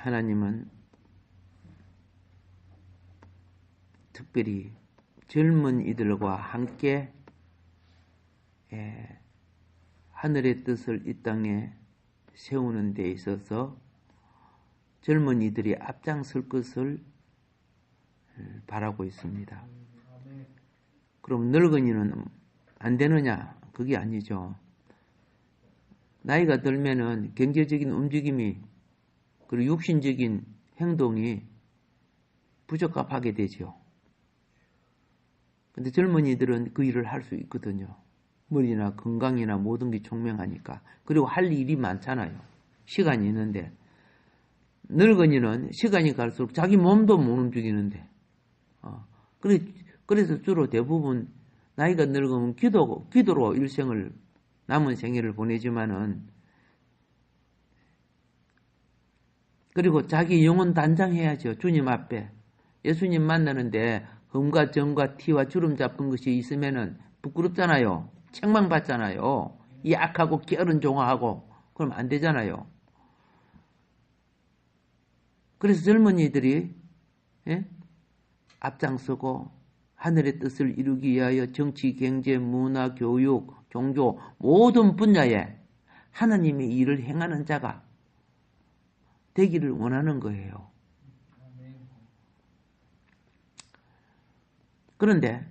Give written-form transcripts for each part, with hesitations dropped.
하나님은 특별히 젊은 이들과 함께 하늘의 뜻을 이 땅에 세우는 데 있어서 젊은이들이 앞장설 것을 바라고 있습니다. 그럼 늙은이는 안 되느냐? 그게 아니죠. 나이가 들면은 경제적인 움직임이 그리고 육신적인 행동이 부적합하게 되죠. 근데 젊은이들은 그 일을 할 수 있거든요. 머리나 건강이나 모든 게 총명하니까. 그리고 할 일이 많잖아요. 시간이 있는데. 늙은이는 시간이 갈수록 자기 몸도 못 움직이는데. 그래서 주로 대부분 나이가 늙으면 기도로 일생을 남은 생애를 보내지만은 그리고 자기 영혼 단장해야죠. 주님 앞에. 예수님 만나는데 흠과 정과 티와 주름 잡은 것이 있으면은 부끄럽잖아요. 책망받잖아요. 이 악하고 게으른 종아하고 그럼 안 되잖아요. 그래서 젊은이들이 앞장서고 하늘의 뜻을 이루기 위하여 정치, 경제, 문화, 교육, 종교 모든 분야에 하나님의 일을 행하는 자가 되기를 원하는 거예요. 그런데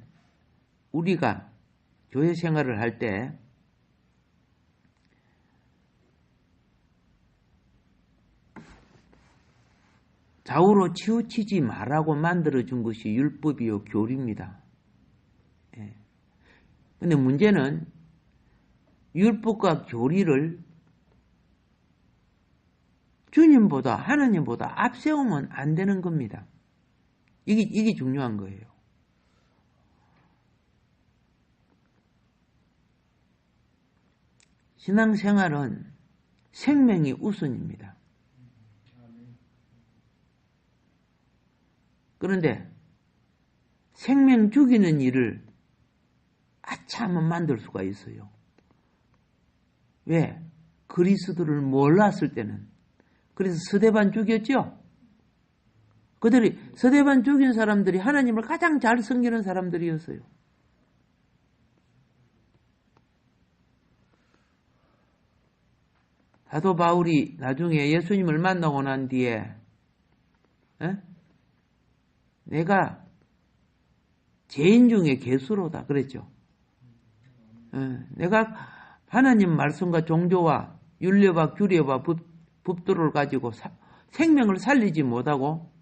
우리가 교회 생활을 할 때 좌우로 치우치지 말라고 만들어준 것이 율법이요 교리입니다. 그런데 문제는 율법과 교리를 주님보다 하나님보다 앞세우면 안 되는 겁니다. 이게 중요한 거예요. 신앙생활은 생명이 우선입니다. 그런데 생명 죽이는 일을 아차하면 만들 수가 있어요. 왜? 그리스도를 몰랐을 때는. 그래서 스데반 죽였죠? 스데반 죽인 사람들이 하나님을 가장 잘 섬기는 사람들이었어요. 사도 바울이 나중에 예수님을 만나고 난 뒤에 내가 죄인 중에 괴수로다 그랬죠. 내가 하나님 말씀과 종교와 율례와 규례와 법도를 가지고 생명을 살리지 못하고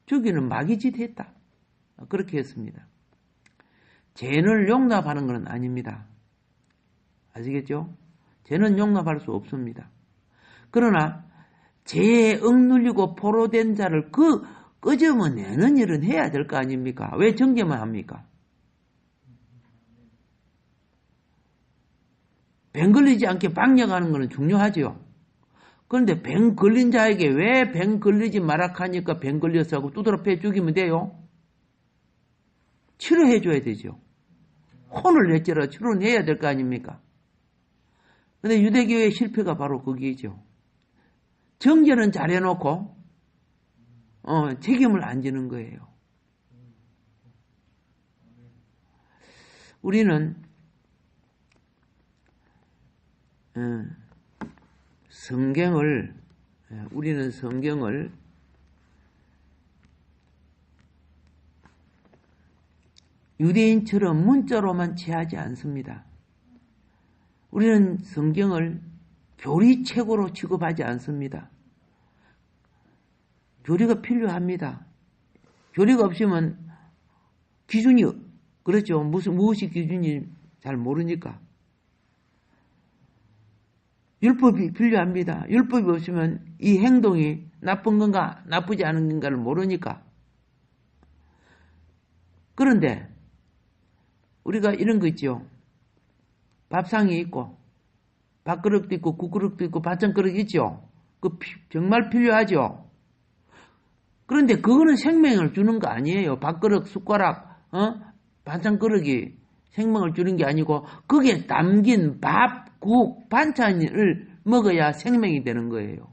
죽이는 마귀짓 했다. 그렇게 했습니다. 죄를 용납하는 것은 아닙니다. 아시겠죠? 죄는 용납할 수 없습니다. 그러나 죄에 억눌리고 포로된 자를 끄집어내는 일은 해야 될 거 아닙니까? 왜 정죄만 합니까? 병 걸리지 않게 방역하는 것은 중요하죠. 그런데 병 걸린 자에게 왜 병 걸리지 마라 하니까 병 걸려서 하고 두드러 패 죽이면 돼요? 치료해 줘야 되죠. 혼을 낼지라 치료는 해야 될 거 아닙니까? 그런데 유대교의 실패가 바로 거기죠. 정죄는 잘해놓고 책임을 안 지는 거예요. 우리는 성경을 유대인처럼 문자로만 취하지 않습니다. 우리는 성경을 교리책으로 취급하지 않습니다. 교리가 필요합니다. 교리가 없으면 기준이 그렇죠. 무엇이 기준인지 잘 모르니까. 율법이 필요합니다. 율법이 없으면 이 행동이 나쁜 건가 나쁘지 않은 건가를 모르니까. 그런데 우리가 이런 거 있죠. 밥상이 있고 밥그릇도 있고 국그릇도 있고 반찬그릇 있죠. 그 정말 필요하죠. 그런데 그거는 생명을 주는 거 아니에요. 밥그릇, 숟가락, 반찬그릇이 생명을 주는 게 아니고 거기에 담긴 밥, 국, 반찬을 먹어야 생명이 되는 거예요.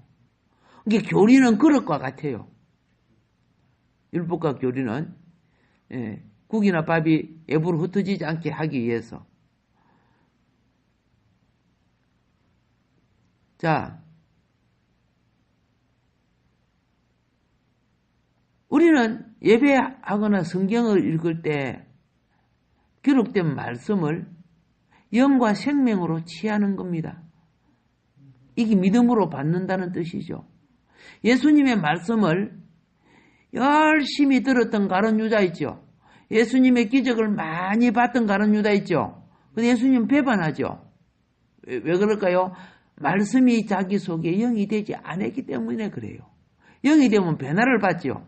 이게 교리는 그럴 것 같아요. 율법과 교리는 국이나 밥이 애부로 흩어지지 않게 하기 위해서. 자, 우리는 예배하거나 성경을 읽을 때 기록된 말씀을 영과 생명으로 취하는 겁니다. 이게 믿음으로 받는다는 뜻이죠. 예수님의 말씀을 열심히 들었던 가룟 유다 있죠. 예수님의 기적을 많이 봤던 가룟 유다 있죠. 근데 예수님 배반하죠. 왜 그럴까요? 말씀이 자기 속에 영이 되지 않았기 때문에 그래요. 영이 되면 변화를 받죠.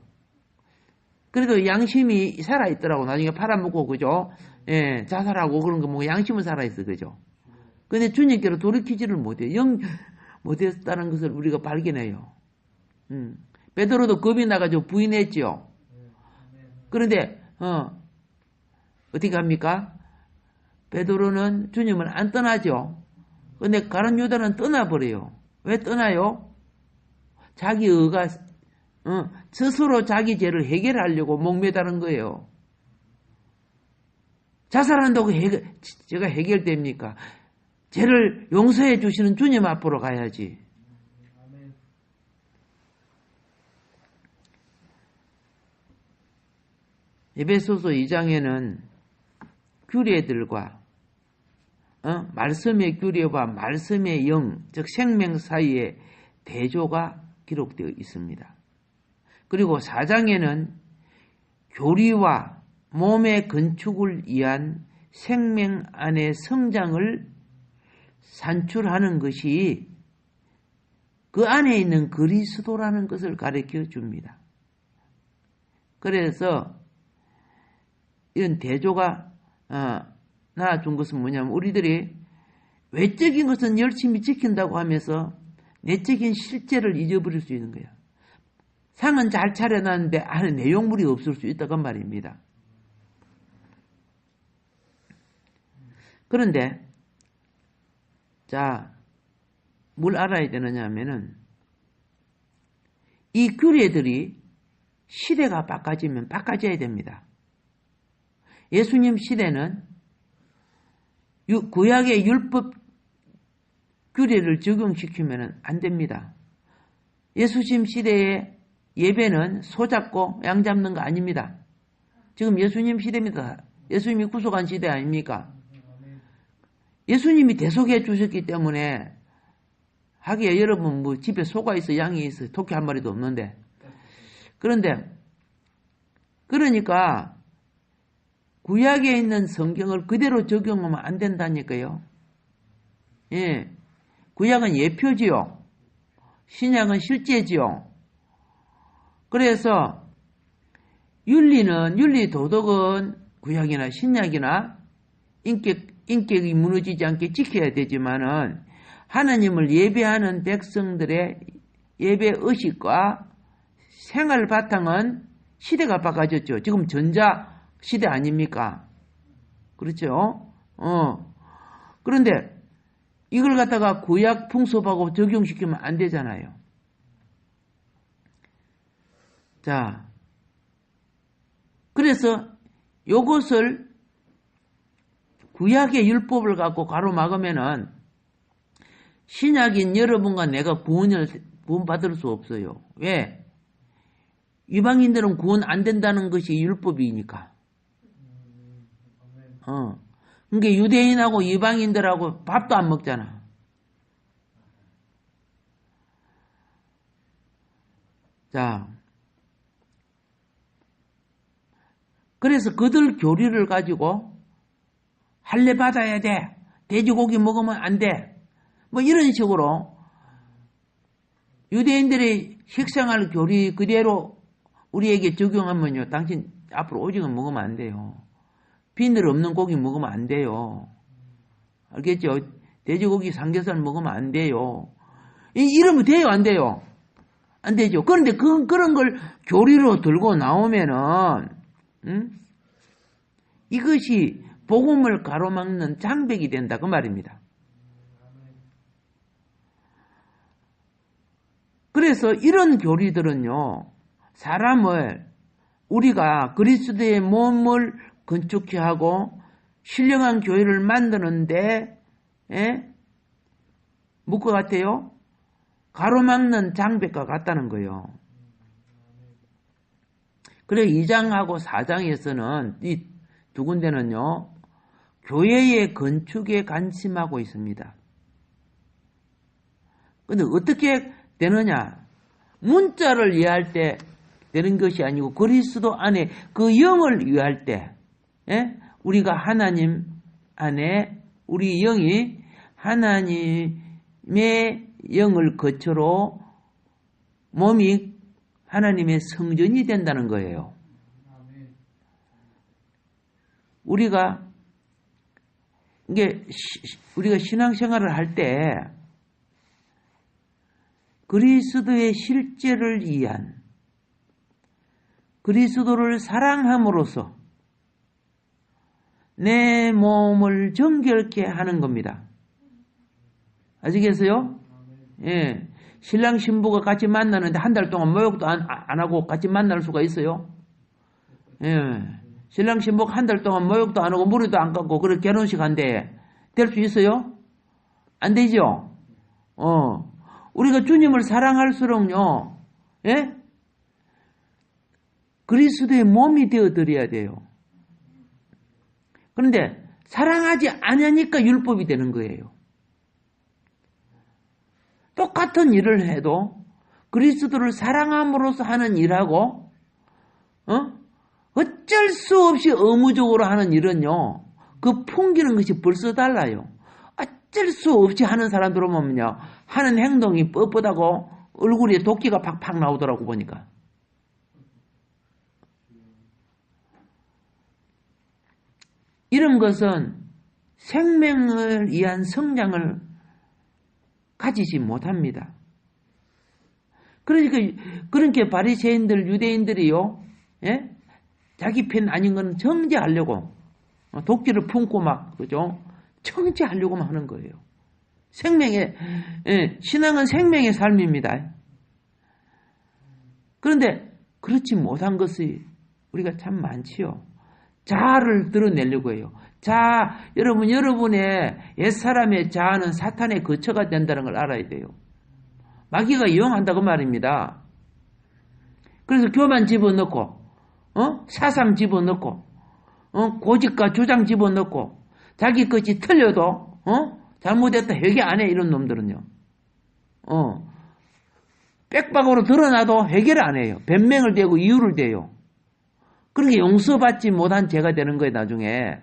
그래도 양심이 살아있더라고. 나중에 팔아먹고, 그죠? 예, 자살하고 그런 거 뭐 양심은 살아있어, 그죠? 근데 주님께로 돌이키지를 못해요. 못했다는 것을 우리가 발견해요. 베드로도 겁이 나가지고 부인했죠. 그런데, 어떻게 합니까? 베드로는 주님을 안 떠나죠. 근데 가룟 유다는 떠나버려요. 왜 떠나요? 자기 의가, 스스로 자기 죄를 해결하려고 목매다는 거예요. 자살한다고 제가 해결됩니까? 죄를 용서해 주시는 주님 앞으로 가야지. 에베소서 2장에는 규례들과 말씀의 규례와 말씀의 영, 즉 생명 사이의 대조가 기록되어 있습니다. 그리고 4장에는 교리와 몸의 건축을 위한 생명 안의 성장을 산출하는 것이 그 안에 있는 그리스도라는 것을 가르쳐 줍니다. 그래서 이런 대조가 나와준 것은 뭐냐면 우리들이 외적인 것은 열심히 지킨다고 하면서 내적인 실제를 잊어버릴 수 있는 거예요. 상은 잘 차려놨는데 안에 내용물이 없을 수 있다고 말입니다. 그런데 자, 뭘 알아야 되느냐 하면은 이 규례들이 시대가 바꿔지면 바꿔져야 됩니다. 예수님 시대는 구약의 율법 규례를 적용시키면 안 됩니다. 예수님 시대의 예배는 소 잡고 양 잡는 거 아닙니다. 지금 예수님 시대입니다. 예수님이 구속한 시대 아닙니까? 예수님이 대속해 주셨기 때문에 하기에 여러분 뭐 집에 소가 있어 양이 있어 토끼 한 마리도 없는데 그러니까 구약에 있는 성경을 그대로 적용하면 안 된다니까요. 예, 구약은 예표지요. 신약은 실제지요. 그래서 윤리 도덕은 구약이나 신약이나 인격이 무너지지 않게 지켜야 되지만은 하나님을 예배하는 백성들의 예배 의식과 생활 바탕은 시대가 바꿔졌죠. 지금 전자 시대 아닙니까? 그렇죠? 그런데 이걸 갖다가 구약 풍습하고 적용시키면 안 되잖아요. 자, 그래서 요것을 구약의 율법을 갖고 가로막으면은 신약인 여러분과 내가 구원받을 수 없어요. 왜? 이방인들은 구원 안 된다는 것이 율법이니까. 그러니까 유대인하고 이방인들하고 밥도 안 먹잖아. 자, 그래서 그들 교리를 가지고 할례 받아야 돼. 돼지고기 먹으면 안 돼. 뭐 이런 식으로 유대인들의 식생활 교리 그대로 우리에게 적용하면요. 당신 앞으로 오징어 먹으면 안 돼요. 비늘 없는 고기 먹으면 안 돼요. 알겠죠? 돼지고기 삼겹살 먹으면 안 돼요. 이러면 돼요? 안 돼요? 안 되죠. 그런데 그런 걸 교리로 들고 나오면은 이것이 복음을 가로막는 장벽이 된다 그 말입니다. 그래서 이런 교리들은요, 사람을 우리가 그리스도의 몸을 건축해 하고 신령한 교회를 만드는데 뭐가 같아요? 가로막는 장벽과 같다는 거예요. 그래 2장하고 4장에서는 이 두 군데는요, 교회의 건축에 관심하고 있습니다. 근데 어떻게 되느냐? 문자를 이해할 때 되는 것이 아니고 그리스도 안에 그 영을 이해할 때, 우리가 하나님 안에 우리 영이 하나님의 영을 거처로 몸이 하나님의 성전이 된다는 거예요. 우리가 신앙생활을 할 때 그리스도의 실제를 이해한, 그리스도를 사랑함으로써 내 몸을 정결케 하는 겁니다. 아시겠어요? 예. 신랑 신부가 같이 만나는데 한 달 동안 모욕도 안 하고 같이 만날 수가 있어요? 예. 신랑 신부가 한 달 동안 모욕도 안 하고 무리도 안 깎고 그렇게 결혼식 한대 될 수 있어요? 안 되죠? 우리가 주님을 사랑할수록요, 예? 그리스도의 몸이 되어드려야 돼요. 그런데 사랑하지 않으니까 율법이 되는 거예요. 똑같은 일을 해도 그리스도를 사랑함으로써 하는 일하고 어쩔 수 없이 의무적으로 하는 일은요, 그 풍기는 것이 벌써 달라요. 어쩔 수 없이 하는 사람들은 보면요, 하는 행동이 뻣뻣하고 얼굴에 도끼가 팍팍 나오더라고 보니까. 이런 것은 생명을 위한 성장을 가지지 못합니다. 그러니까 바리새인들, 유대인들이요, 예? 자기 편 아닌 건 정죄하려고 도끼를 품고 막, 그죠? 정죄하려고만 하는 거예요. 신앙은 생명의 삶입니다. 그런데 그렇지 못한 것이 우리가 참 많지요. 자아를 드러내려고 해요. 여러분의 옛사람의 자아는 사탄의 거처가 된다는 걸 알아야 돼요. 마귀가 이용한다고 말입니다. 그래서 교만 집어넣고, 사상 집어넣고, 고집과 주장 집어넣고, 자기 것이 틀려도, 잘못했다 회개 안 해, 이런 놈들은요. 빽박으로 드러나도 회개를 안 해요. 변명을 대고 이유를 대요. 그렇게 용서받지 못한 죄가 되는 거예요, 나중에.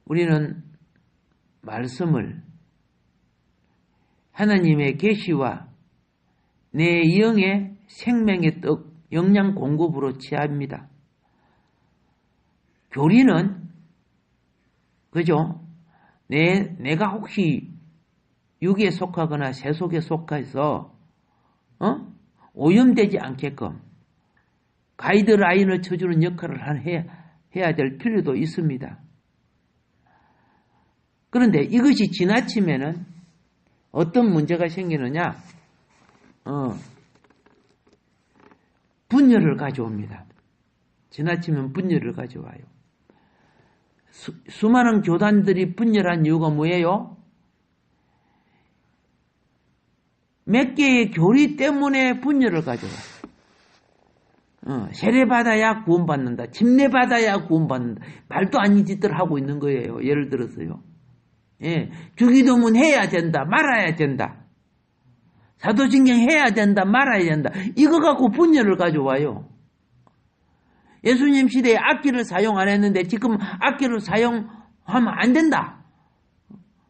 우리는 말씀을 하나님의 계시와 내 영의 생명의 떡, 영양 공급으로 취합니다. 교리는, 그죠? 내가 혹시 육에 속하거나 세속에 속해서 오염되지 않게끔 가이드라인을 쳐주는 역할을 해야 될 필요도 있습니다. 그런데 이것이 지나치면은 어떤 문제가 생기느냐? 분열을 가져옵니다. 지나치면 분열을 가져와요. 수많은 교단들이 분열한 이유가 뭐예요? 몇 개의 교리 때문에 분열을 가져와요. 세례받아야 구원받는다. 침례받아야 구원받는다. 말도 아닌 짓들을 하고 있는 거예요. 예를 들어서요. 예, 주기도문 해야 된다. 말아야 된다. 사도신경 해야 된다. 말아야 된다. 이거 갖고 분열을 가져와요. 예수님 시대에 악기를 사용 안 했는데 지금 악기를 사용하면 안 된다.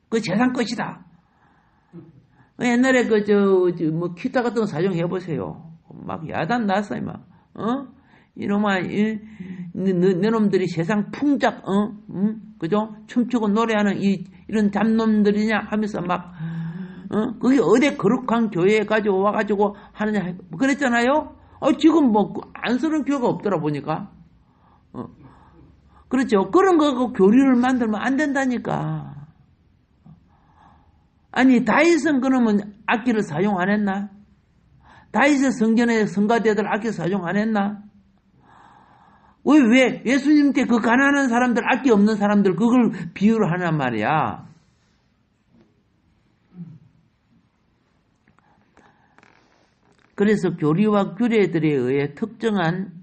그 세상 것이다. 옛날에 기타 같은 거 사용해 보세요. 막 야단 났어요, 막. 이놈아, 내 놈들이 세상 풍작, 그죠? 춤추고 노래하는 이런 잡놈들이냐 하면서 막, 그게 어디 거룩한 교회에 가져와가지고 하느냐, 그랬잖아요? 지금 안쓰러운 교회가 없더라 보니까. 그렇죠. 그런 거 갖고 교리를 만들면 안 된다니까. 아니 다윗은 그러면 악기를 사용 안 했나? 다윗의 성전에 성가대들 악기 사용 안 했나? 왜 예수님 때 그 가난한 사람들, 악기 없는 사람들 그걸 비유를 하란 말이야. 그래서 교리와 규례들에 의해 특정한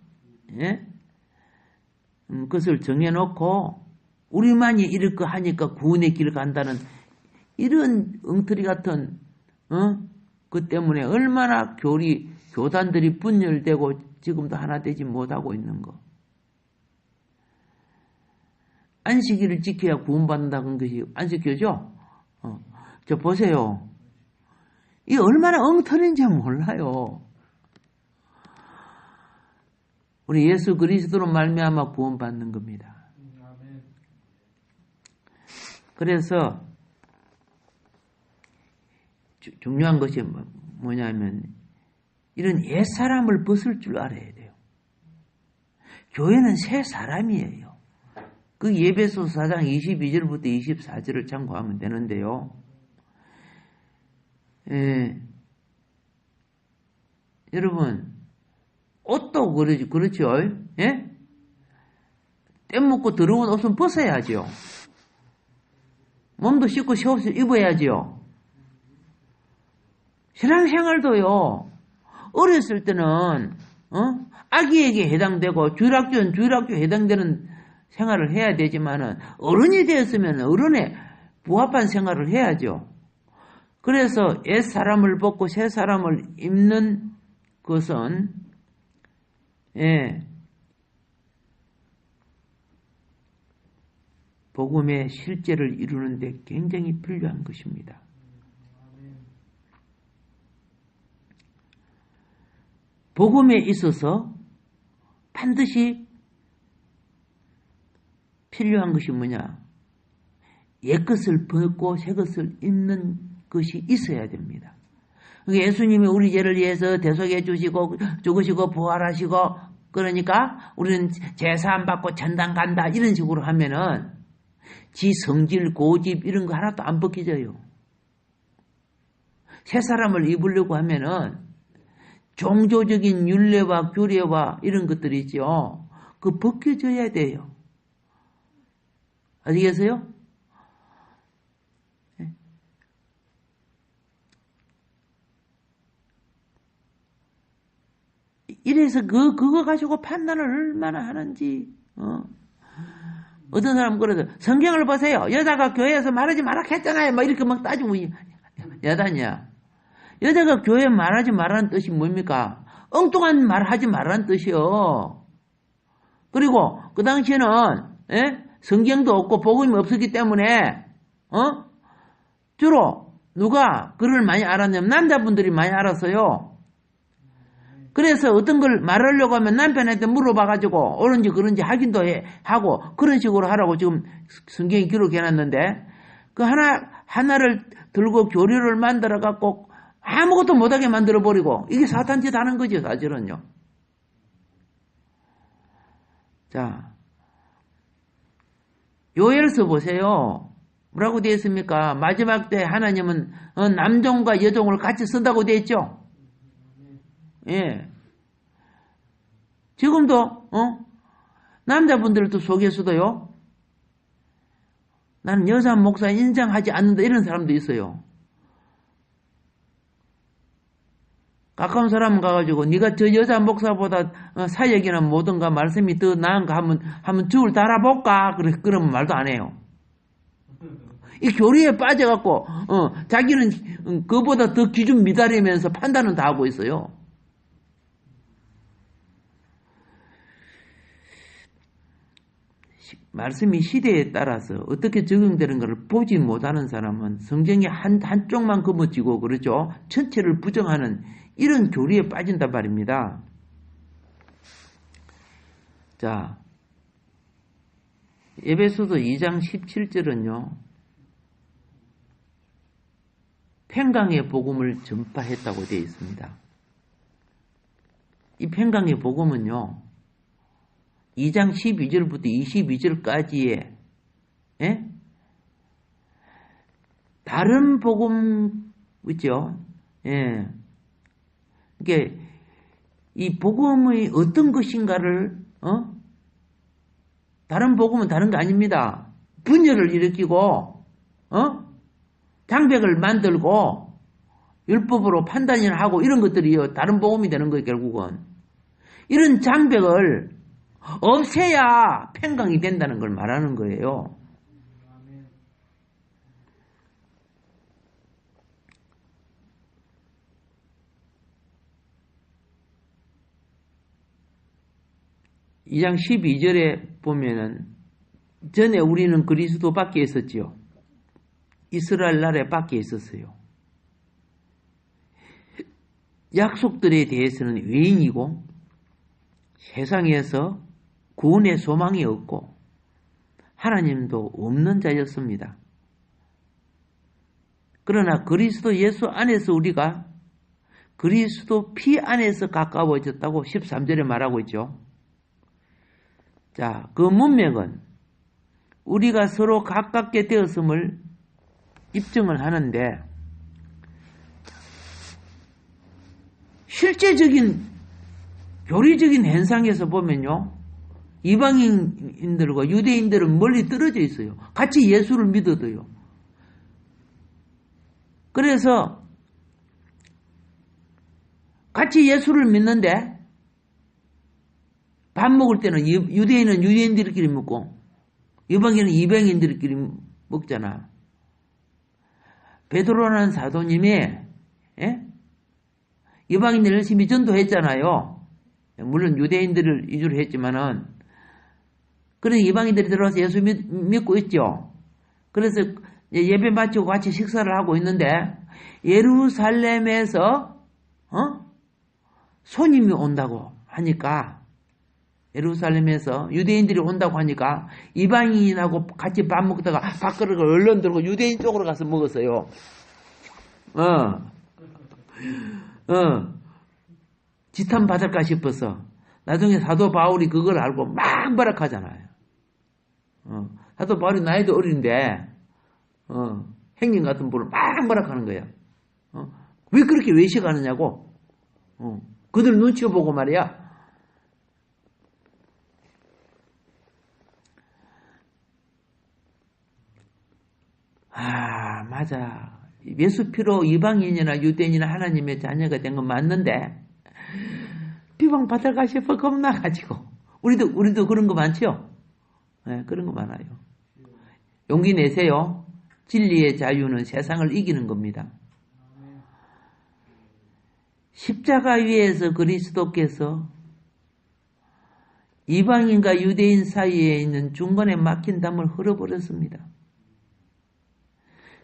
것을 정해놓고 우리만이 이럴 거 하니까 구원의 길을 간다는 이런 엉터리 같은 그 때문에 얼마나 교단들이 분열되고 지금도 하나 되지 못하고 있는 거. 안식일을 지켜야 구원받는다는 것이 안식교죠? 저 보세요. 이 얼마나 엉터리인지 몰라요. 우리 예수 그리스도로 말미암아 구원받는 겁니다. 그래서 중요한 것이 뭐냐면 이런 옛사람을 벗을 줄 알아야 돼요. 교회는 새 사람이에요. 그 에베소서 4장 22절부터 24절을 참고하면 되는데요. 여러분 옷도 그렇죠? 예? 때 묻고 더러운 옷은 벗어야죠. 몸도 씻고 셔서 입어야죠. 신앙생활도요. 어렸을 때는 아기에게 해당되고 주일학교는 주일학교에 해당되는 생활을 해야 되지만은 어른이 되었으면 어른에 부합한 생활을 해야죠. 그래서 옛 사람을 벗고 새 사람을 입는 것은 복음의 실제를 이루는 데 굉장히 필요한 것입니다. 복음에 있어서 반드시 필요한 것이 뭐냐? 옛것을 벗고 새것을 입는 것이 있어야 됩니다. 예수님이 우리 죄를 위해서 대속해 주시고 죽으시고 부활하시고 그러니까 우리는 제사함 받고 천당 간다 이런 식으로 하면은 지 성질 고집 이런 거 하나도 안 벗겨져요. 새 사람을 입으려고 하면은 종교적인 율례와 규례와 이런 것들이 있죠. 그 벗겨져야 돼요. 아시겠어요? 이래서 그거 가지고 판단을 얼마나 하는지, 어떤 사람은 그러죠. 성경을 보세요. 여자가 교회에서 말하지 말라 했잖아요. 막 이렇게 막 따지고, 여자냐. 여자가 교회에 말하지 말라는 뜻이 뭡니까? 엉뚱한 말 하지 말라는 뜻이요. 그리고 그 당시에는, 성경도 없고 복음이 없었기 때문에, 주로 누가 글을 많이 알았냐면 남자분들이 많이 알았어요. 그래서 어떤 걸 말하려고 하면 남편한테 물어봐가지고 옳은지 그런지 확인도 하고 그런 식으로 하라고 지금 성경이 기록해놨는데 그 하나를 들고 교류를 만들어갖고 아무것도 못하게 만들어버리고 이게 사탄 짓 하는 거죠, 사실은요. 자, 요엘서 보세요. 뭐라고 되어 있습니까? 마지막 때 하나님은 남종과 여종을 같이 쓴다고 되어 있죠. 예. 지금도, 남자분들도 속에서도요, 나는 여자 목사 인정하지 않는다, 이런 사람도 있어요. 가까운 사람 가가지고, 네가 저 여자 목사보다 사역이나 뭐든가 말씀이 더 나은가 한번 줄을 달아볼까? 그러면 말도 안 해요. 이 교리에 빠져갖고, 자기는 그보다 더 기준 미달이면서 판단은 다 하고 있어요. 말씀이 시대에 따라서 어떻게 적용되는 것을 보지 못하는 사람은 성경의 한쪽만 거머쥐고 그러죠. 전체를 부정하는 이런 교리에 빠진단 말입니다. 자, 에베소서 2장 17절은요. 팽강의 복음을 전파했다고 되어 있습니다. 이 팽강의 복음은요. 2장 12절부터 22절까지에 다 다른 복음 있죠. 예. 이게 이 복음의 어떤 것인가를 다른 복음은 다른 거 아닙니다. 분열을 일으키고 장벽을 만들고 율법으로 판단을 하고 이런 것들이요 다른 복음이 되는 거예요. 결국은 이런 장벽을 없애야 평강이 된다는 걸 말하는 거예요. 이 장 12절에 보면은 전에 우리는 그리스도 밖에 있었지요. 이스라엘 나라에 밖에 있었어요. 약속들에 대해서는 외인이고 세상에서 구원의 소망이 없고 하나님도 없는 자였습니다. 그러나 그리스도 예수 안에서 우리가 그리스도 피 안에서 가까워졌다고 13절에 말하고 있죠. 자, 그 문맥은 우리가 서로 가깝게 되었음을 입증을 하는데 실제적인 교리적인 현상에서 보면요. 이방인들과 유대인들은 멀리 떨어져 있어요. 같이 예수를 믿어도요. 그래서 같이 예수를 믿는데 밥 먹을 때는 유대인은 유대인들끼리 먹고 이방인은 이방인들끼리 먹잖아. 베드로라는 사도님이 이방인들 열심히 전도했잖아요. 물론 유대인들을 위주로 했지만은 그런 이방인들이 들어와서 예수 믿고 있죠. 그래서 예배 마치고 같이 식사를 하고 있는데 예루살렘에서 손님이 온다고 하니까 예루살렘에서 유대인들이 온다고 하니까 이방인하고 같이 밥 먹다가 밥그릇을 얼른 들고 유대인 쪽으로 가서 먹었어요. 지탄 받을까 싶어서 나중에 사도 바울이 그걸 알고 막 발악하잖아요. 사도 바울이 나이도 어린데 행님 같은 분을 막 발악하는 거야. 왜 그렇게 외식하느냐고. 그들 눈치 보고 말이야. 맞아. 예수 피로 이방인이나 유대인이나 하나님의 자녀가 된 건 맞는데 비방 받을까 싶어 겁나가지고 우리도 그런 거 많죠? 네, 그런 거 많아요. 용기 내세요. 진리의 자유는 세상을 이기는 겁니다. 십자가 위에서 그리스도께서 이방인과 유대인 사이에 있는 중간에 막힌 담을 흘려버렸습니다.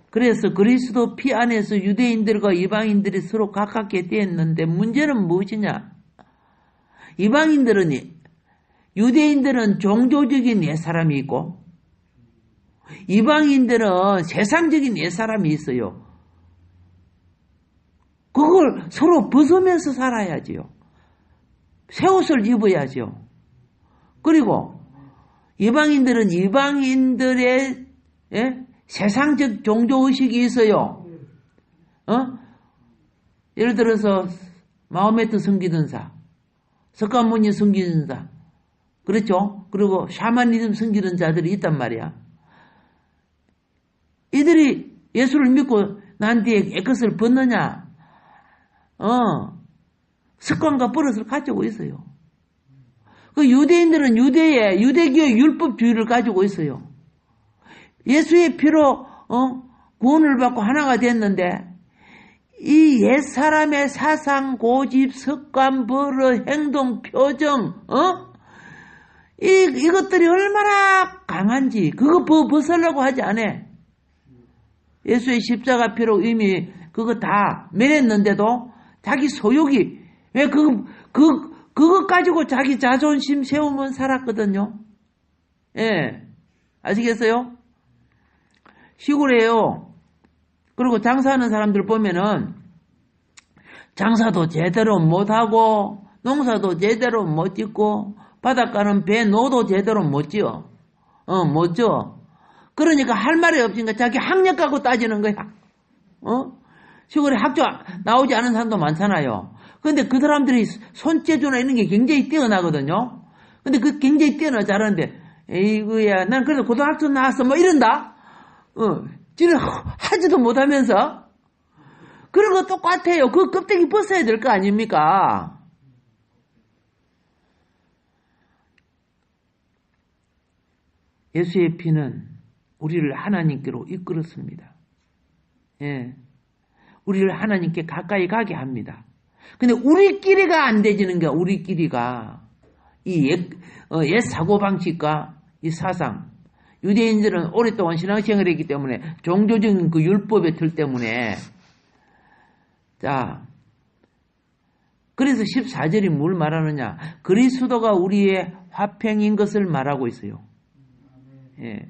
그래서 그리스도 피 안에서 유대인들과 이방인들이 서로 가깝게 되었는데 문제는 무엇이냐? 유대인들은 종교적인 옛사람이 있고 이방인들은 세상적인 옛사람이 있어요. 그걸 서로 벗으면서 살아야지요. 새 옷을 입어야죠. 그리고 이방인들은 이방인들의 세상적 종교의식이 있어요. 예를 들어서 마호메트 섬기던사, 석가모니 섬기던사, 그렇죠? 그리고 샤머니즘 섬기는 자들이 있단 말이야. 이들이 예수를 믿고 난 뒤에 애것을 벗느냐? 습관과 버릇을 가지고 있어요. 그 유대인들은 유대교의 율법주의를 가지고 있어요. 예수의 피로 구원을 받고 하나가 됐는데 이 옛사람의 사상, 고집, 습관, 버릇, 행동, 표정 이것들이 얼마나 강한지 그거 벗으려고 하지 않아. 예수의 십자가 피로 이미 그거 다 매냈는데도 자기 소욕이 왜 그거 가지고 자기 자존심 세우면 살았거든요. 예. 아시겠어요? 시골에요. 그리고 장사하는 사람들 보면은 장사도 제대로 못하고 농사도 제대로 못 짓고 바닷가는 배 노도 제대로 못 지어. 못 지어. 그러니까 할 말이 없으니까 자기 학력 갖고 따지는 거야. 시골에 학교 나오지 않은 사람도 많잖아요. 근데 그 사람들이 손재주나 이런 게 굉장히 뛰어나거든요. 근데 그 굉장히 뛰어나지 않은데, 에이구야, 난 그래도 고등학교 나왔어, 뭐 이런다? 지는 하지도 못하면서. 그런 거 똑같아요. 그 껍데기 벗어야 될 거 아닙니까? 예수의 피는 우리를 하나님께로 이끌었습니다. 예. 우리를 하나님께 가까이 가게 합니다. 근데 우리끼리가 안 되지는 게 우리끼리가 옛 사고방식과 이 사상, 유대인들은 오랫동안 신앙생활을 했기 때문에 종교적인 그 율법의 틀 때문에 자, 그래서 14절이 뭘 말하느냐? 그리스도가 우리의 화평인 것을 말하고 있어요. 예.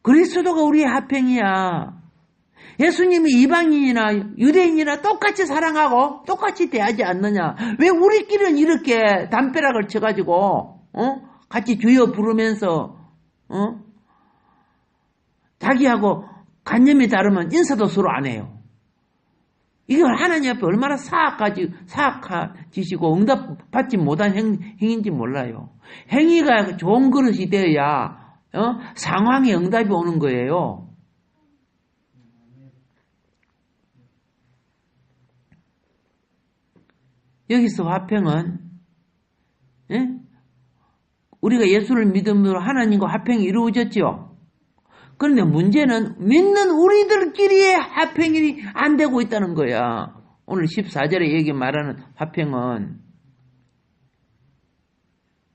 그리스도가 우리의 화평이야. 예수님이 이방인이나 유대인이나 똑같이 사랑하고 똑같이 대하지 않느냐? 왜 우리끼리는 이렇게 담벼락을 쳐가지고 같이 주여 부르면서 자기하고 관념이 다르면 인사도 서로 안 해요. 이걸 하나님 앞에 얼마나 사악하지시고 응답 받지 못한 행위인지 몰라요. 행위가 좋은 그릇이 되어야 상황에 응답이 오는 거예요. 여기서 화평은 우리가 예수를 믿음으로 하나님과 화평이 이루어졌죠. 그런데 문제는 믿는 우리들끼리의 화평이 안 되고 있다는 거야. 오늘 14절에 여기 말하는 화평은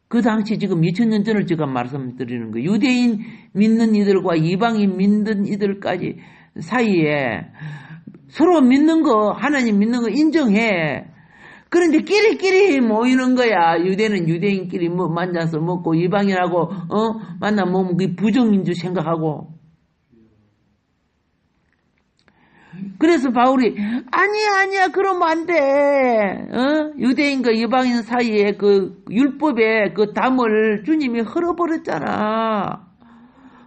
그 당시 지금 2000년 전을 제가 말씀드리는 거예요. 유대인 믿는 이들과 이방인 믿는 이들까지 사이에 서로 믿는 거, 하나님 믿는 거 인정해. 그런데 끼리끼리 모이는 거야. 유대는 유대인끼리 만나서 먹고 이방인하고 만나 먹으면 그게 부정인 줄 생각하고. 그래서 바울이 아니야 그러면 안 돼. 유대인과 이방인 사이에 그 율법의 그 담을 주님이 헐어버렸잖아.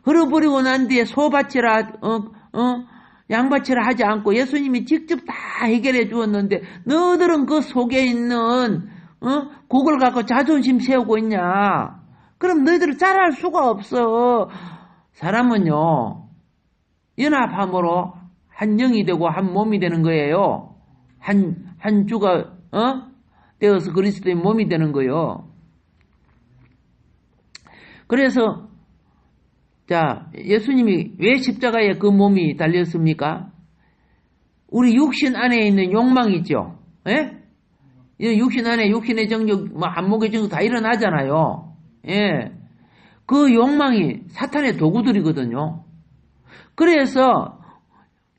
헐어버리고 난 뒤에 소바치라 양바치라 하지 않고 예수님이 직접 다 해결해 주었는데 너희들은 그 속에 있는 그걸 갖고 자존심 세우고 있냐? 그럼 너희들은 잘할 수가 없어. 사람은요 연합함으로 한 영이 되고 한 몸이 되는 거예요. 한 주가 되어서 그리스도의 몸이 되는 거예요. 그래서 자, 예수님이 왜 십자가에 그 몸이 달렸습니까? 우리 육신 안에 있는 욕망 있죠? 예? 육신 안에 육신의 정욕, 안목의 정욕 다 일어나잖아요. 예. 그 욕망이 사탄의 도구들이거든요. 그래서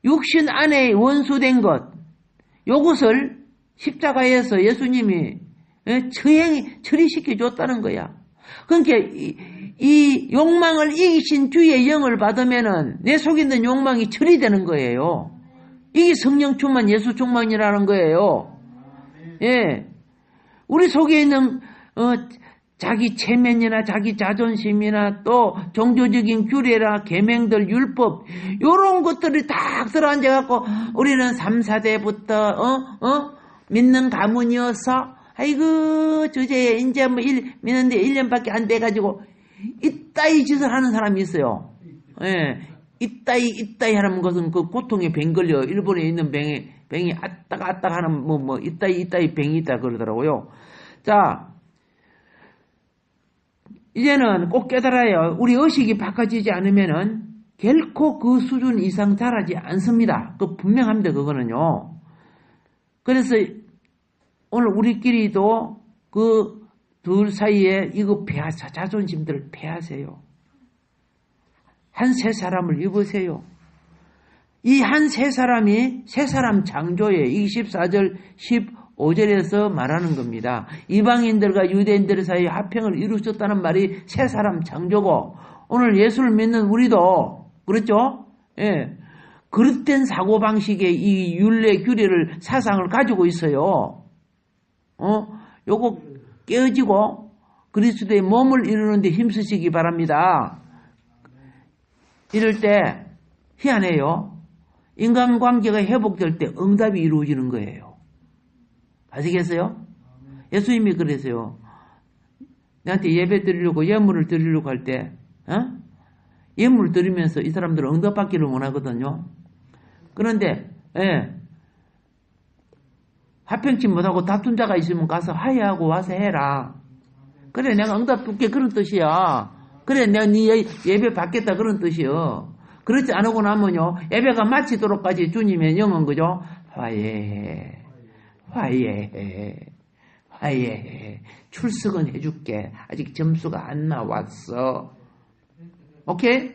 육신 안에 원수된 것, 요것을 십자가에서 예수님이 처리시켜 줬다는 거야. 그러니까 이 욕망을 이기신 주의 영을 받으면은 내 속에 있는 욕망이 처리되는 거예요. 이게 성령 충만 예수 충만이라는 거예요. 예. 우리 속에 있는 자기 체면이나 자기 자존심이나 또 종교적인 규례나 계명들 율법 요런 것들이 딱 들어앉아 갖고 우리는 3, 4대부터 믿는 가문이어서 아이고 주제에 이제 뭐 믿는데 1년밖에 안 돼 가지고 이따위 짓을 하는 사람이 있어요. 예. 이따위 하는 것은 그 고통에 병 걸려. 일본에 있는 병이 아따가 하는 이따위 병이 있다 그러더라고요. 자, 이제는 꼭 깨달아요. 우리 의식이 바꿔지지 않으면은 결코 그 수준 이상 자라지 않습니다. 그 분명합니다. 그거는요. 그래서 오늘 우리끼리도 그 둘 사이에 이거 자존심들을 패하세요. 한 세 사람을 입으세요. 이 한 세 사람이 세 사람 창조에 24절 15절에서 말하는 겁니다. 이방인들과 유대인들 사이에 화평을 이루셨다는 말이 세 사람 창조고 오늘 예수를 믿는 우리도 그렇죠? 예. 그릇된 사고방식의 이 율례 규례를 사상을 가지고 있어요. 요거 깨어지고 그리스도의 몸을 이루는데 힘쓰시기 바랍니다. 이럴 때 희한해요. 인간관계가 회복될 때 응답이 이루어지는 거예요. 아시겠어요? 예수님이 그래서요. 나한테 예배 드리려고 예물을 드리려고 할 때 예물을 드리면서 이 사람들은 응답받기를 원하거든요. 그런데 합평치 못하고 다툰 자가 있으면 가서 화해하고 와서 해라. 그래 내가 응답 줄게 그런 뜻이야. 그래 내가 네 예배 받겠다 그런 뜻이요. 그렇지 않고 나면요 예배가 마치도록까지 주님의 영은 그죠? 화해해. 출석은 해줄게. 아직 점수가 안 나왔어. 오케이?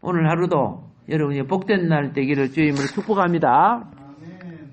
오늘 하루도 여러분이 복된 날 되기를 주임으로 축복합니다.